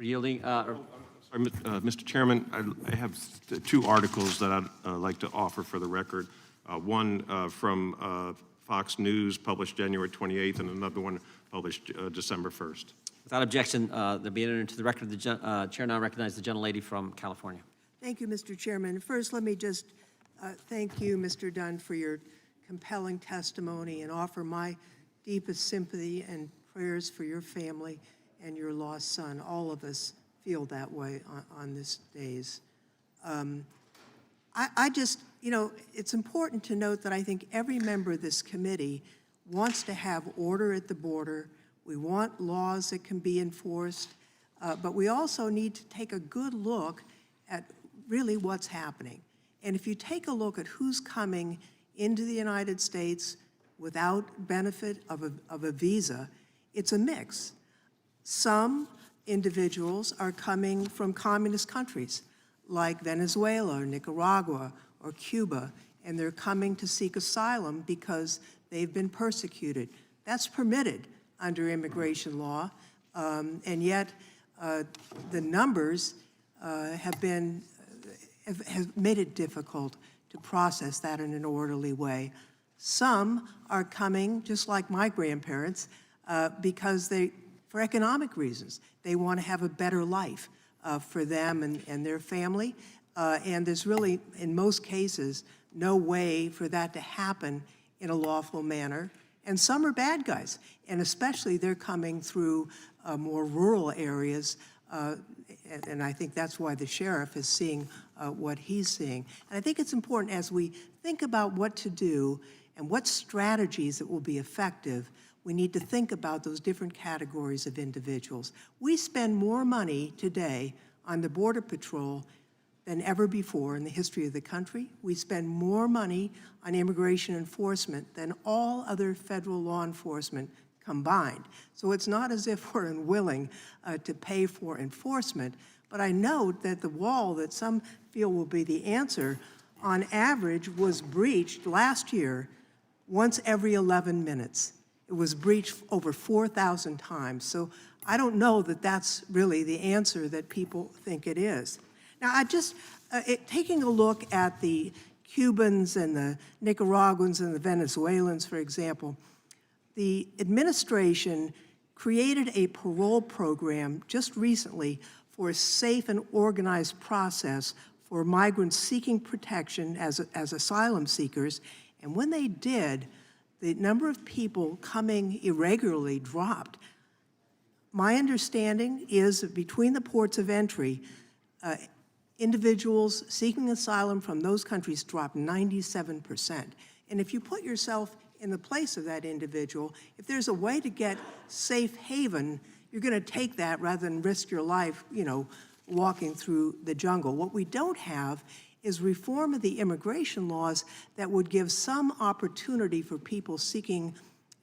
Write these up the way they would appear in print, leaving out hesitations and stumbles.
for yielding. Sorry, Mr. Chairman, I have two articles that I'd like to offer for the record. One from Fox News, published January 28th, and another one published December 1st. Without objection, they'll be entered into the record. The chair now recognizes the gentlelady from California. Thank you, Mr. Chairman. First, let me just thank you, Mr. Dunn, for your compelling testimony and offer my deepest sympathy and prayers for your family and your lost son. All of us feel that way on this days. I just, you know, it's important to note that I think every member of this committee wants to have order at the border. We want laws that can be enforced, but we also need to take a good look at really what's happening. And if you take a look at who's coming into the United States without benefit of a visa, it's a mix. Some individuals are coming from communist countries like Venezuela or Nicaragua or Cuba, and they're coming to seek asylum because they've been persecuted. That's permitted under immigration law, and yet the numbers have made it difficult to process that in an orderly way. Some are coming, just like my grandparents, because for economic reasons. They want to have a better life for them and their family, and there's really, in most cases, no way for that to happen in a lawful manner. And some are bad guys, and especially they're coming through more rural areas, and I think that's why the sheriff is seeing what he's seeing. And I think it's important as we think about what to do and what strategies that will be effective, we need to think about those different categories of individuals. We spend more money today on the Border Patrol than ever before in the history of the country. We spend more money on immigration enforcement than all other federal law enforcement combined. So it's not as if we're unwilling to pay for enforcement, but I note that the wall that some feel will be the answer, on average, was breached last year once every 11 minutes. It was breached over 4,000 times. So I don't know that that's really the answer that people think it is. Now, taking a look at the Cubans and the Nicaraguans and the Venezuelans, for example, the administration created a parole program just recently for a safe and organized process for migrants seeking protection as asylum seekers. And when they did, the number of people coming irregularly dropped. My understanding is that between the ports of entry, individuals seeking asylum from those countries dropped 97%. And if you put yourself in the place of that individual, if there's a way to get safe haven, you're going to take that rather than risk your life, you know, walking through the jungle. What we don't have is reform of the immigration laws that would give some opportunity for people seeking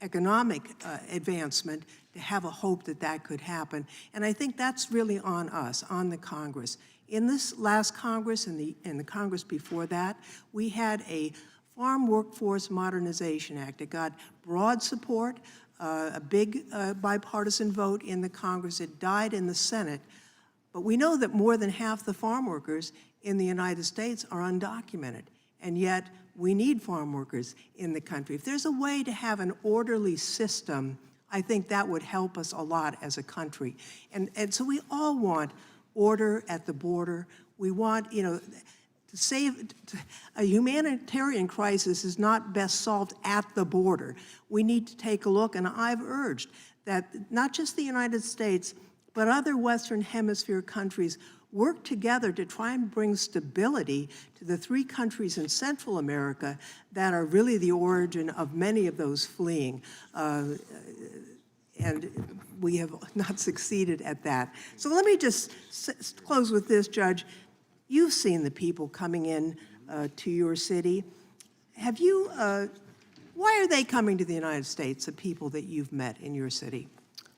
economic advancement to have a hope that that could happen. And I think that's really on us, on the Congress. In this last Congress and the Congress before that, we had a Farm Workforce Modernization Act. It got broad support, a big bipartisan vote in the Congress. It died in the Senate. But we know that more than half the farm workers in the United States are undocumented, and yet we need farm workers in the country. If there's a way to have an orderly system, I think that would help us a lot as a country. And so we all want order at the border. We want, you know, a humanitarian crisis is not best solved at the border. We need to take a look, and I've urged that not just the United States, but other Western Hemisphere countries work together to try and bring stability to the three countries in Central America that are really the origin of many of those fleeing. And we have not succeeded at that. So let me just close with this, Judge. You've seen the people coming in to your city. Have you, why are they coming to the United States, the people that you've met in your city?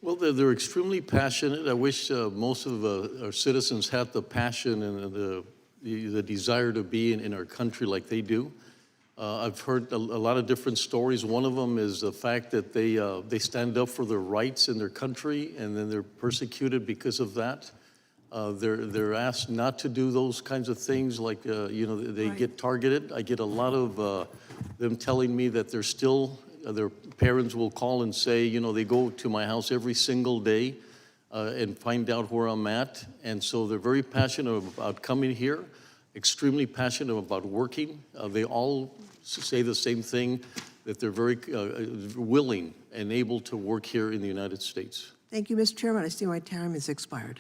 Well, they're extremely passionate. I wish most of our citizens had the passion and the desire to be in our country like they do. I've heard a lot of different stories. One of them is the fact that they stand up for their rights in their country, and then they're persecuted because of that. They're asked not to do those kinds of things, like, they get targeted. I get a lot of them telling me that they're still, their parents will call and say, they go to my house every single day and find out where I'm at. And so they're very passionate about coming here, extremely passionate about working. They all say the same thing, that they're very willing and able to work here in the United States. Thank you, Mr. Chairman. I see my time has expired.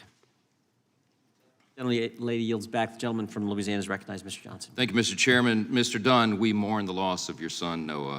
Lady yields back. The gentleman from Louisiana is recognized, Mr. Johnson. Thank you, Mr. Chairman. Mr. Dunn, we mourn the loss of your son, Noah.